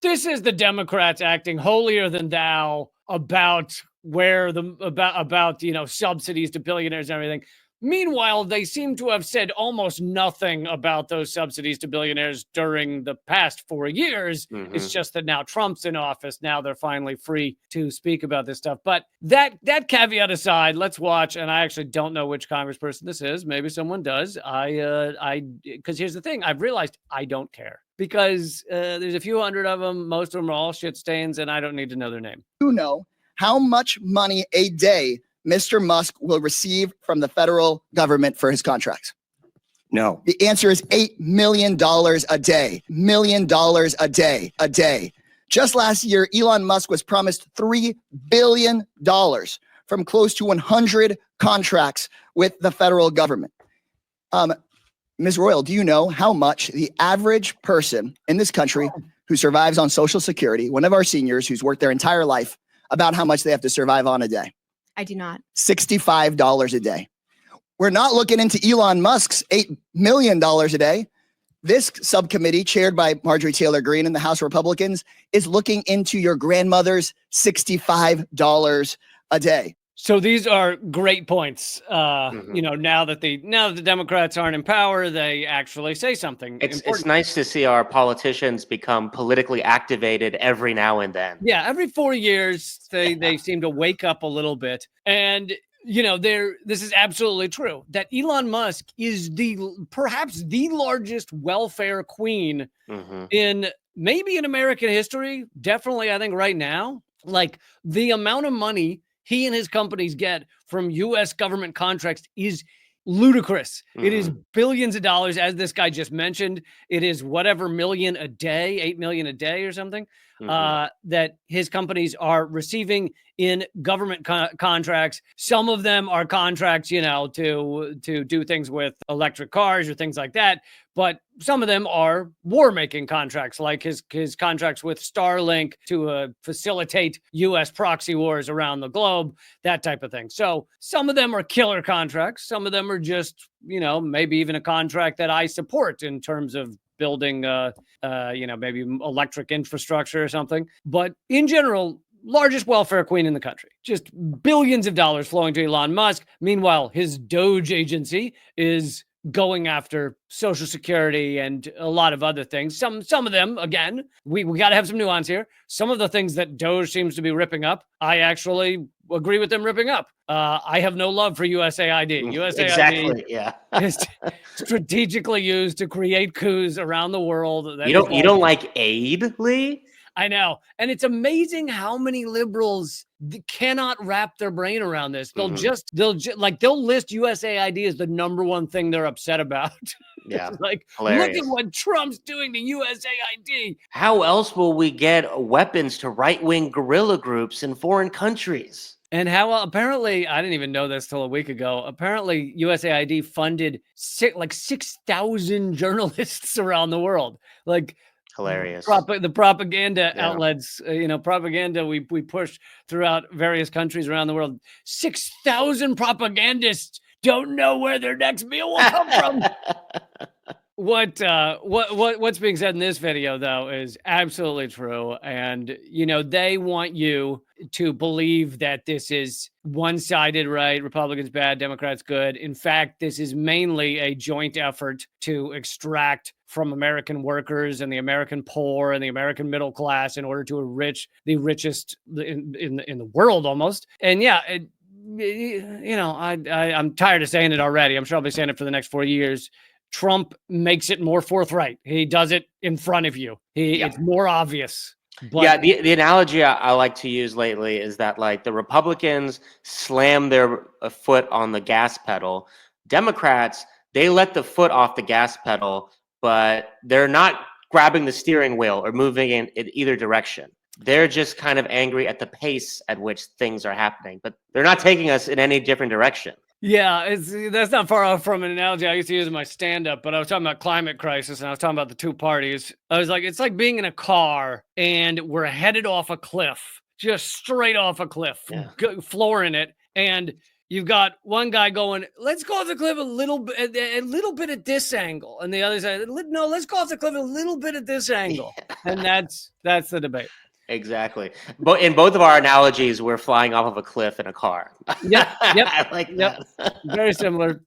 This is the Democrats acting holier than thou about subsidies to billionaires and everything. Meanwhile, they seem to have said almost nothing about those subsidies to billionaires during the past 4 years. Mm-hmm. It's just that now Trump's in office. Now they're finally free to speak about this stuff. But that caveat aside, let's watch. And I actually don't know which congressperson this is. Maybe someone does. Because here's the thing. I've realized I don't care because there's a few hundred of them. Most of them are all shit stains, and I don't need to know their name. You know how much money a day Mr. Musk will receive from the federal government for his contracts? No. The answer is $8 million a day. A day. Just last year, Elon Musk was promised $3 billion from close to 100 contracts with the federal government. Ms. Royal, do you know how much the average person in this country who survives on Social Security, one of our seniors who's worked their entire life, about how much they have to survive on a day? I do not. $65 a day. We're not looking into Elon Musk's $8 million a day. This subcommittee, chaired by Marjorie Taylor Greene and the House Republicans, is looking into your grandmother's $65 a day. So these are great points. Now that the Democrats aren't in power, they actually say something. It's nice to see our politicians become politically activated every now and then. Yeah, every 4 years they seem to wake up a little bit. And this is absolutely true that Elon Musk is perhaps the largest welfare queen in American history. Definitely, I think right now, like the amount of money he and his companies get from U.S. government contracts is ludicrous. It is billions of dollars, as this guy just mentioned. It is whatever million a day, 8 million a day or something, that his companies are receiving in government contracts. Some of them are contracts, to do things with electric cars or things like that. But some of them are war-making contracts, like his contracts with Starlink to facilitate U.S. proxy wars around the globe, that type of thing. So some of them are killer contracts. Some of them are just, maybe even a contract that I support in terms of building, maybe electric infrastructure or something. But in general, largest welfare queen in the country. Just billions of dollars flowing to Elon Musk. Meanwhile, his Doge agency is going after Social Security and a lot of other things. Some of them, again, we got to have some nuance here. Some of the things that Doge seems to be ripping up, I actually agree with them ripping up. I have no love for USAID. USAID is strategically used to create coups around the world. You don't like aid, Lee? I know. And it's amazing how many liberals cannot wrap their brain around this. They'll list USAID as the number one thing they're upset about. Yeah. Look at what Trump's doing to USAID. How else will we get weapons to right-wing guerrilla groups in foreign countries? And how apparently, I didn't even know this till a week ago, apparently USAID funded 6,000 journalists around the world. Hilarious. The propaganda outlets, propaganda we push throughout various countries around the world. 6,000 propagandists don't know where their next meal will come from. What's being said in this video, though, is absolutely true. And, they want you to believe that this is one-sided, right? Republicans bad, Democrats good. In fact, this is mainly a joint effort to extract from American workers and the American poor and the American middle class in order to enrich the richest in the world almost. And yeah, I'm tired of saying it already. I'm sure I'll be saying it for the next 4 years. Trump makes it more forthright. He does it in front of you. It's more obvious. But the analogy I like to use lately is that the Republicans slam their foot on the gas pedal. Democrats, they let the foot off the gas pedal, but they're not grabbing the steering wheel or moving in either direction. They're just kind of angry at the pace at which things are happening, but they're not taking us in any different direction. Yeah, that's not far off from an analogy I used to use in my stand-up, but I was talking about climate crisis, and I was talking about the two parties. I was like, it's like being in a car, and we're headed off a cliff, just straight off a cliff, flooring it, and you've got one guy going, let's go off the cliff a little bit at this angle. And the other side, no, let's go off the cliff a little bit at this angle. And that's the debate. Exactly. But in both of our analogies, we're flying off of a cliff in a car. Yep. I like that. Very similar.